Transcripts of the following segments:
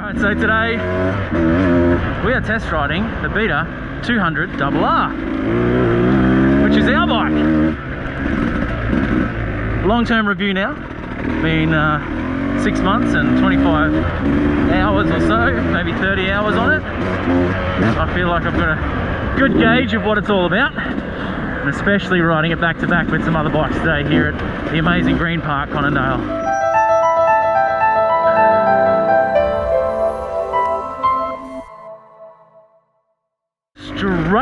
Alright, so today we are test riding the Beta 200RR, which is our bike. Long-term review now. Been 6 months and 25 hours or so, maybe 30 hours on it. I feel like I've got a good gauge of what it's all about, and especially riding it back to back with some other bikes today here at the amazing Green Park, Conondale.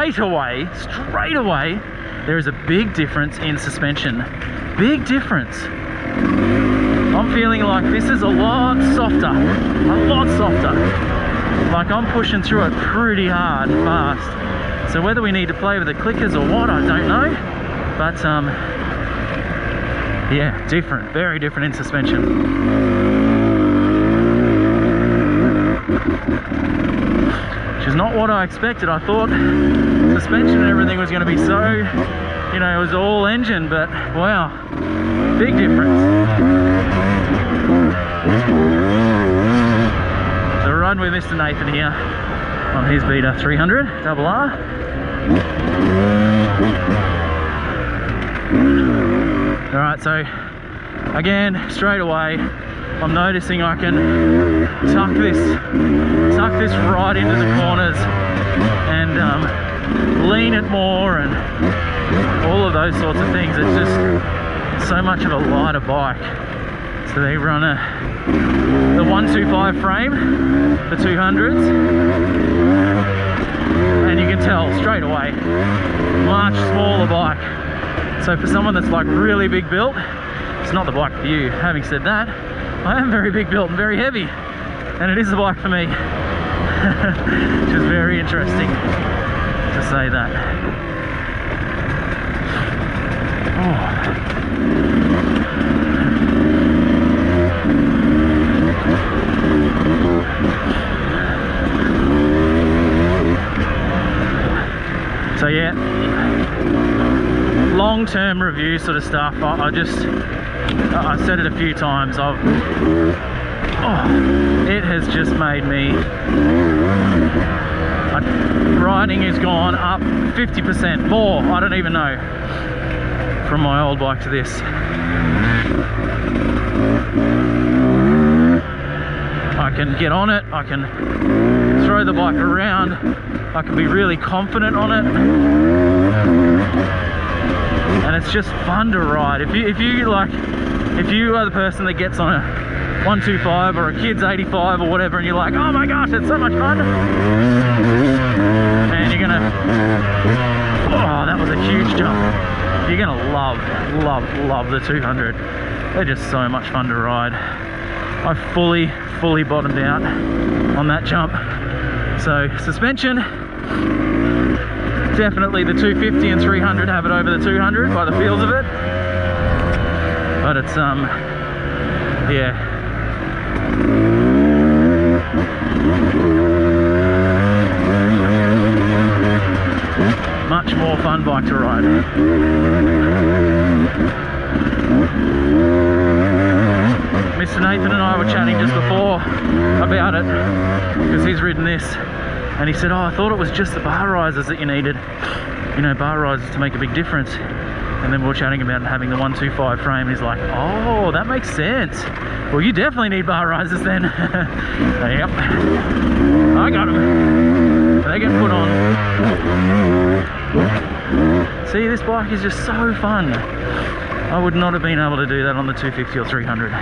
Straight away, there is a big difference in suspension. Big difference. I'm feeling like this is a lot softer. Like I'm pushing through it pretty hard and fast. So whether we need to play with the clickers or what, I don't know. But yeah, different, very different in suspension. Which is not what I expected. I thought suspension and everything was going to be so, you know, it was all engine, but wow, big difference. So we're riding with Mr. Nathan here on his Beta 300RR. Alright, so again, straight away, I'm noticing I can tuck this right into the corners and lean it more and all of those sorts of things. It's just so much of a lighter bike. So they run the 125 frame, the 200s, and you can tell straight away, much smaller bike. So for someone that's like really big built, it's not the bike for you. Having said that, I am very big built and very heavy, and it is the bike for me. Which is very interesting to say that. Oh. So yeah, long-term review sort of stuff. I said it a few times. It has just made me. Riding has gone up 50% more. I don't even know, from my old bike to this. I can get on it. I can throw the bike around. I can be really confident on it, and it's just fun to ride. If you are the person that gets on a 125 or a kid's 85 or whatever, and you're like, oh my gosh, it's so much fun, and you're gonna, oh, that was a huge jump. You're gonna love the 200. They're just so much fun to ride. I fully bottomed out on that jump. So suspension, definitely the 250 and 300 have it over the 200 by the feels of it. But it's yeah. Much more fun bike to ride. Mr. Nathan and I were chatting just before about it, because he's ridden this, and he said, oh, I thought it was just the bar risers that you needed. You know, bar risers to make a big difference. And then we were chatting about having the 125 frame. He's like, oh, that makes sense. Well, you definitely need bar risers then. Yep. I got them. They get put on. See, this bike is just so fun. I would not have been able to do that on the 250 or 300.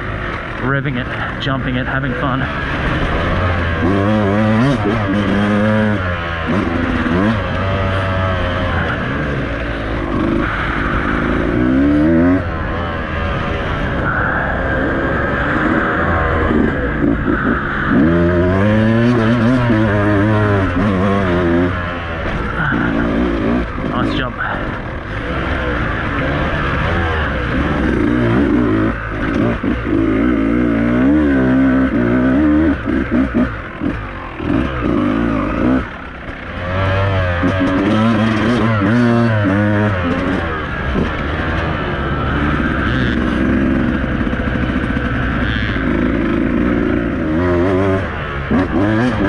Revving it, jumping it, having fun. Nice jump. You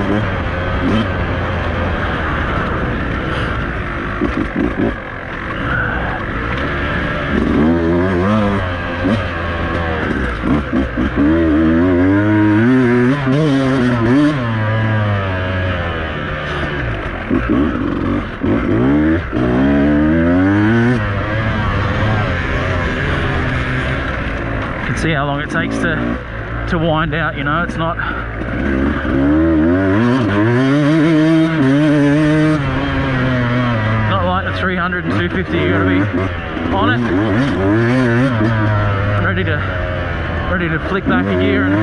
can see how long it takes to wind out, you know, it's not like the 300 and 250, you gotta be on it, ready to flick back a gear and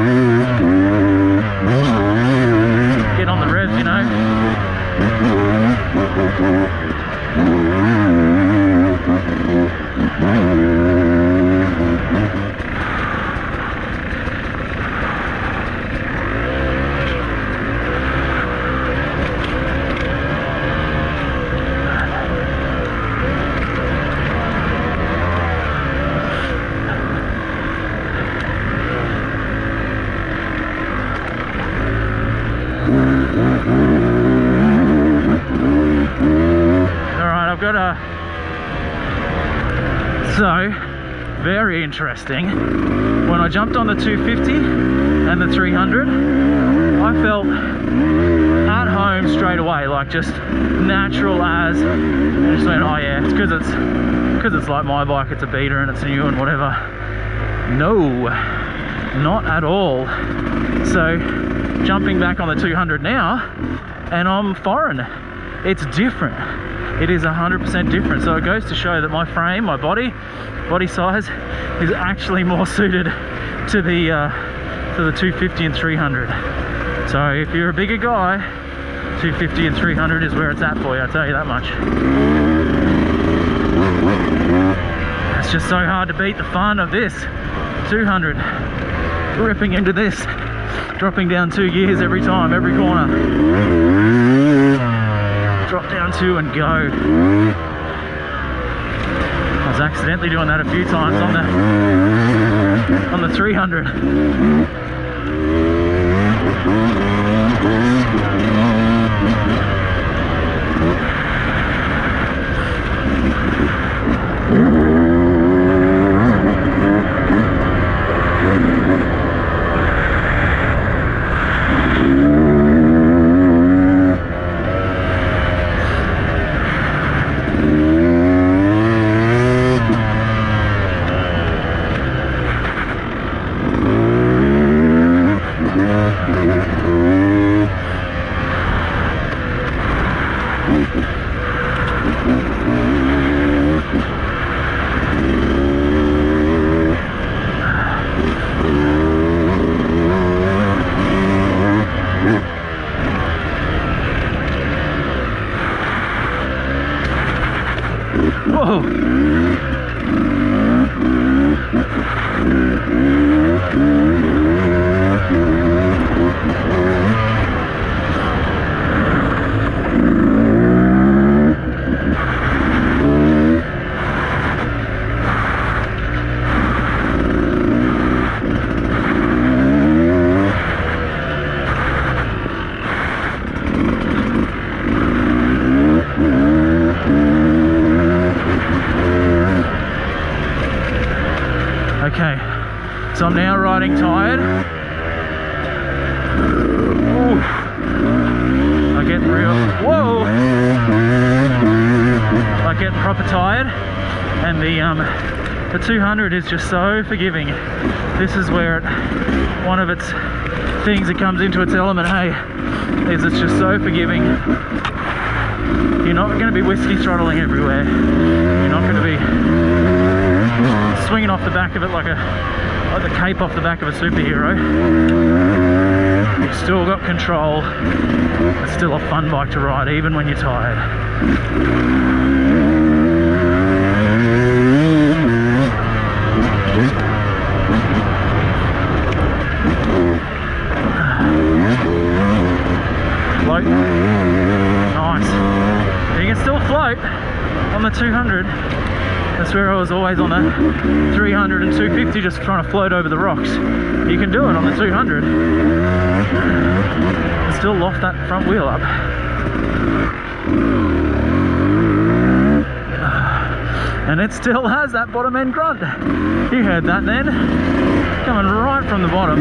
get on the revs, you know. So, very interesting. When I jumped on the 250 and the 300, I felt at home straight away, like just natural as. And I just went, oh yeah, it's because it's like my bike, it's a beater and it's new and whatever. No, not at all. So, jumping back on the 200 now, and I'm foreign. It's different. It is 100% different. So it goes to show that my frame, my body size is actually more suited to the 250 and 300. So if you're a bigger guy, 250 and 300 is where it's at for you, I'll tell you that much. It's just so hard to beat the fun of this 200, ripping into this, dropping down 2 gears every time, every corner. Drop down 2 and go. I was accidentally doing that a few times on the 300. Whoa! Okay, so I'm now riding tired. Ooh. I get real, whoa! I get proper tired, and the 200 is just so forgiving. This is where one of its things that comes into its element, hey, is it's just so forgiving. You're not going to be whiskey throttling everywhere. You're not going to be swinging off the back of it like the cape off the back of a superhero. You've still got control. It's still a fun bike to ride, even when you're tired. Float. Nice. You can still float on the 200. That's where I was always on the 300 and 250, just trying to float over the rocks. You can do it on the 200. It's still loft that front wheel up. And it still has that bottom end grunt. You heard that then? Coming right from the bottom.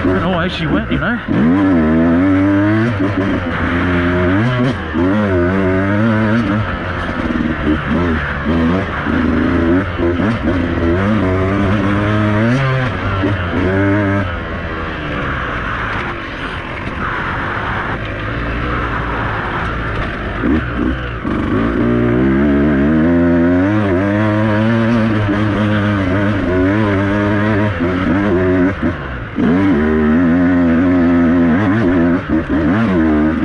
And away she went, you know.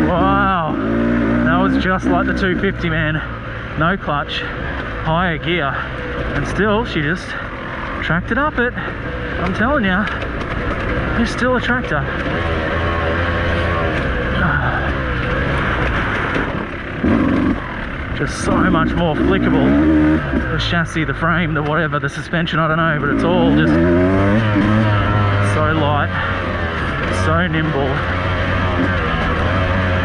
Wow, that was just like the 250, man. No clutch, higher gear, and still she just tracked it up it. I'm telling you, it's still a tractor. Just so much more flickable. The chassis, the frame, the whatever, the suspension, I don't know, but it's all just so light, so nimble.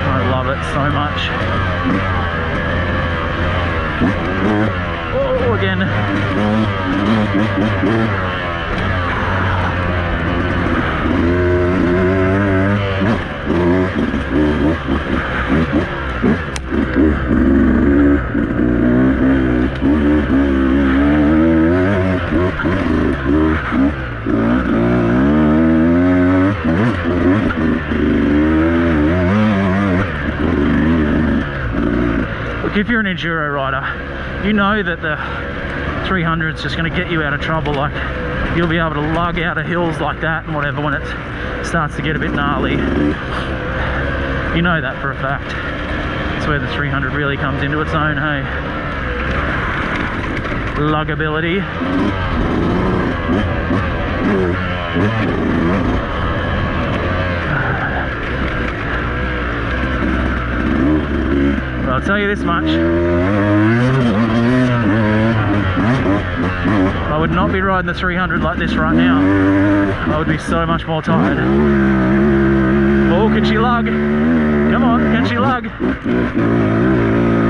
I love it so much. Oh, again. Look, if you're an enduro rider, you know that the 300 is just going to get you out of trouble. Like, you'll be able to lug out of hills like that and whatever when it starts to get a bit gnarly. You know that for a fact. That's where the 300 really comes into its own, hey? Luggability. Well, I'll tell you this much. I would not be riding the 300 like this right now. I would be so much more tired. Oh, can she lug? Come on, can she lug?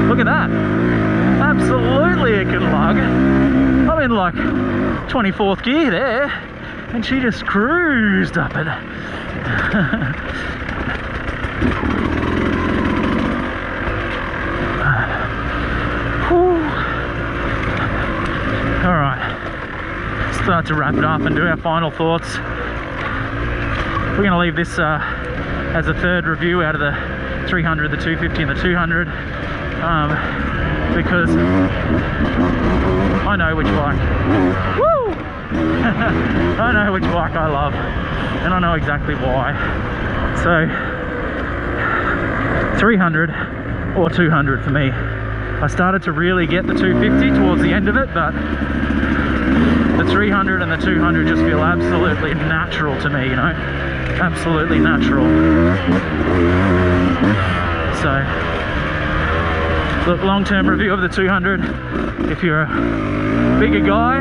Look at that. Absolutely it can lug. I'm in like 24th gear there, and she just cruised up it. Alright, start to wrap it up and do our final thoughts. We're going to leave this as a third review out of the 300, the 250 and the 200, because I know which bike. Woo! I know which bike I love, and I know exactly why. So 300 or 200 for me. I started to really get the 250 towards the end of it, but the 300 and the 200 just feel absolutely natural to me, you know? Absolutely natural. So, look, long-term review of the 200. If you're a bigger guy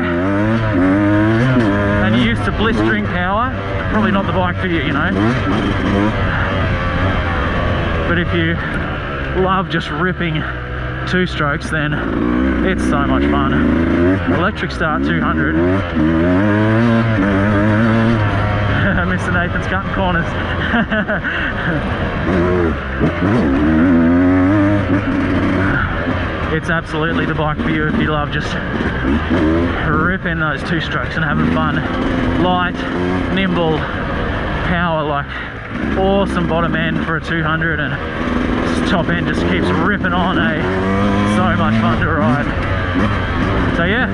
and you're used to blistering power, probably not the bike for you, you know? But if you love just ripping two strokes, then it's so much fun. Electric start 200. Mr. Nathan's cutting corners. It's absolutely the bike for you if you love just ripping those two strokes and having fun. Light, nimble, power, like awesome bottom end for a 200, and top end just keeps ripping on, eh? So much fun to ride. So yeah,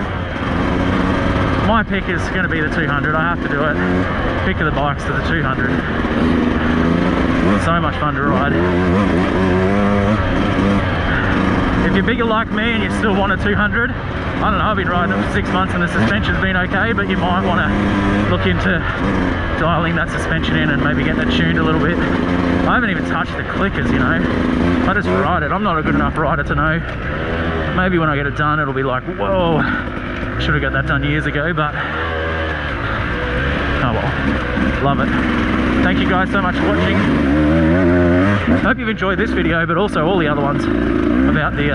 my pick is going to be the 200. I have to do it. Pick of the bikes to the 200. So much fun to ride. If you're bigger like me and you still want a 200, I don't know, I've been riding it for 6 months and the suspension's been okay, but you might want to look into dialing that suspension in and maybe getting it tuned a little bit. I haven't even touched the clickers, you know. I just ride it. I'm not a good enough rider to know. Maybe when I get it done, it'll be like, whoa, should have got that done years ago, but oh well. Love it. Thank you guys so much for watching. Hope you've enjoyed this video, but also all the other ones about the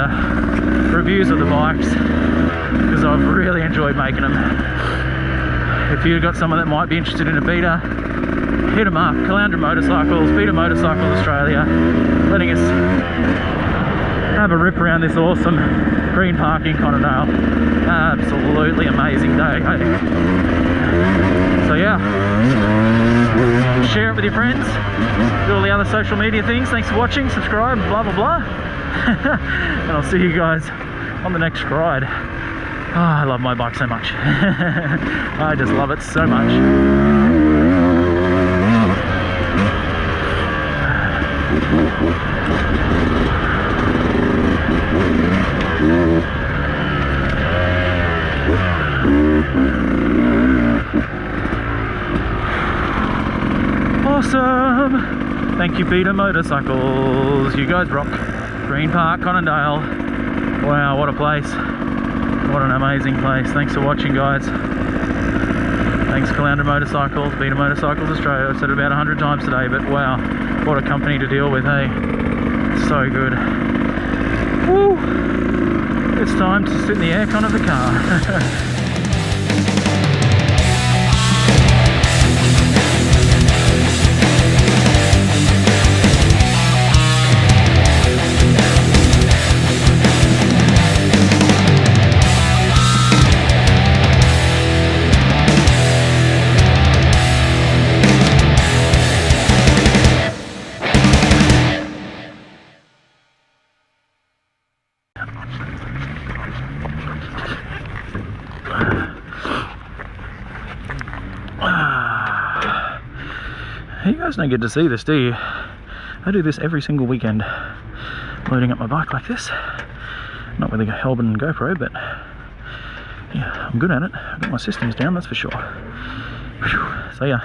reviews of the bikes, because I've really enjoyed making them. If you've got someone that might be interested in a beater, hit them up. Caloundra Motorcycles, Beater Motorcycles Australia, letting us have a rip around this awesome green park in Conondale. Absolutely amazing day, hey? So yeah, share it with your friends, do all the other social media things. Thanks for watching, subscribe, blah blah blah. And I'll see you guys on the next ride. Oh, I love my bike so much. I just love it so much. Awesome! Thank you, Beater Motorcycles. You guys rock. Green Park, Conondale. Wow, what a place. What an amazing place. Thanks for watching, guys. Thanks, Caloundra Motorcycles, Beater Motorcycles Australia. I've said it about 100 times today, but wow, what a company to deal with, hey? So good. Woo! It's time to sit in the aircon of the car. You guys don't get to see this, do you? I do this every single weekend, loading up my bike like this. Not with a Helbin GoPro, but yeah, I'm good at it. I've got my systems down, that's for sure. So yeah.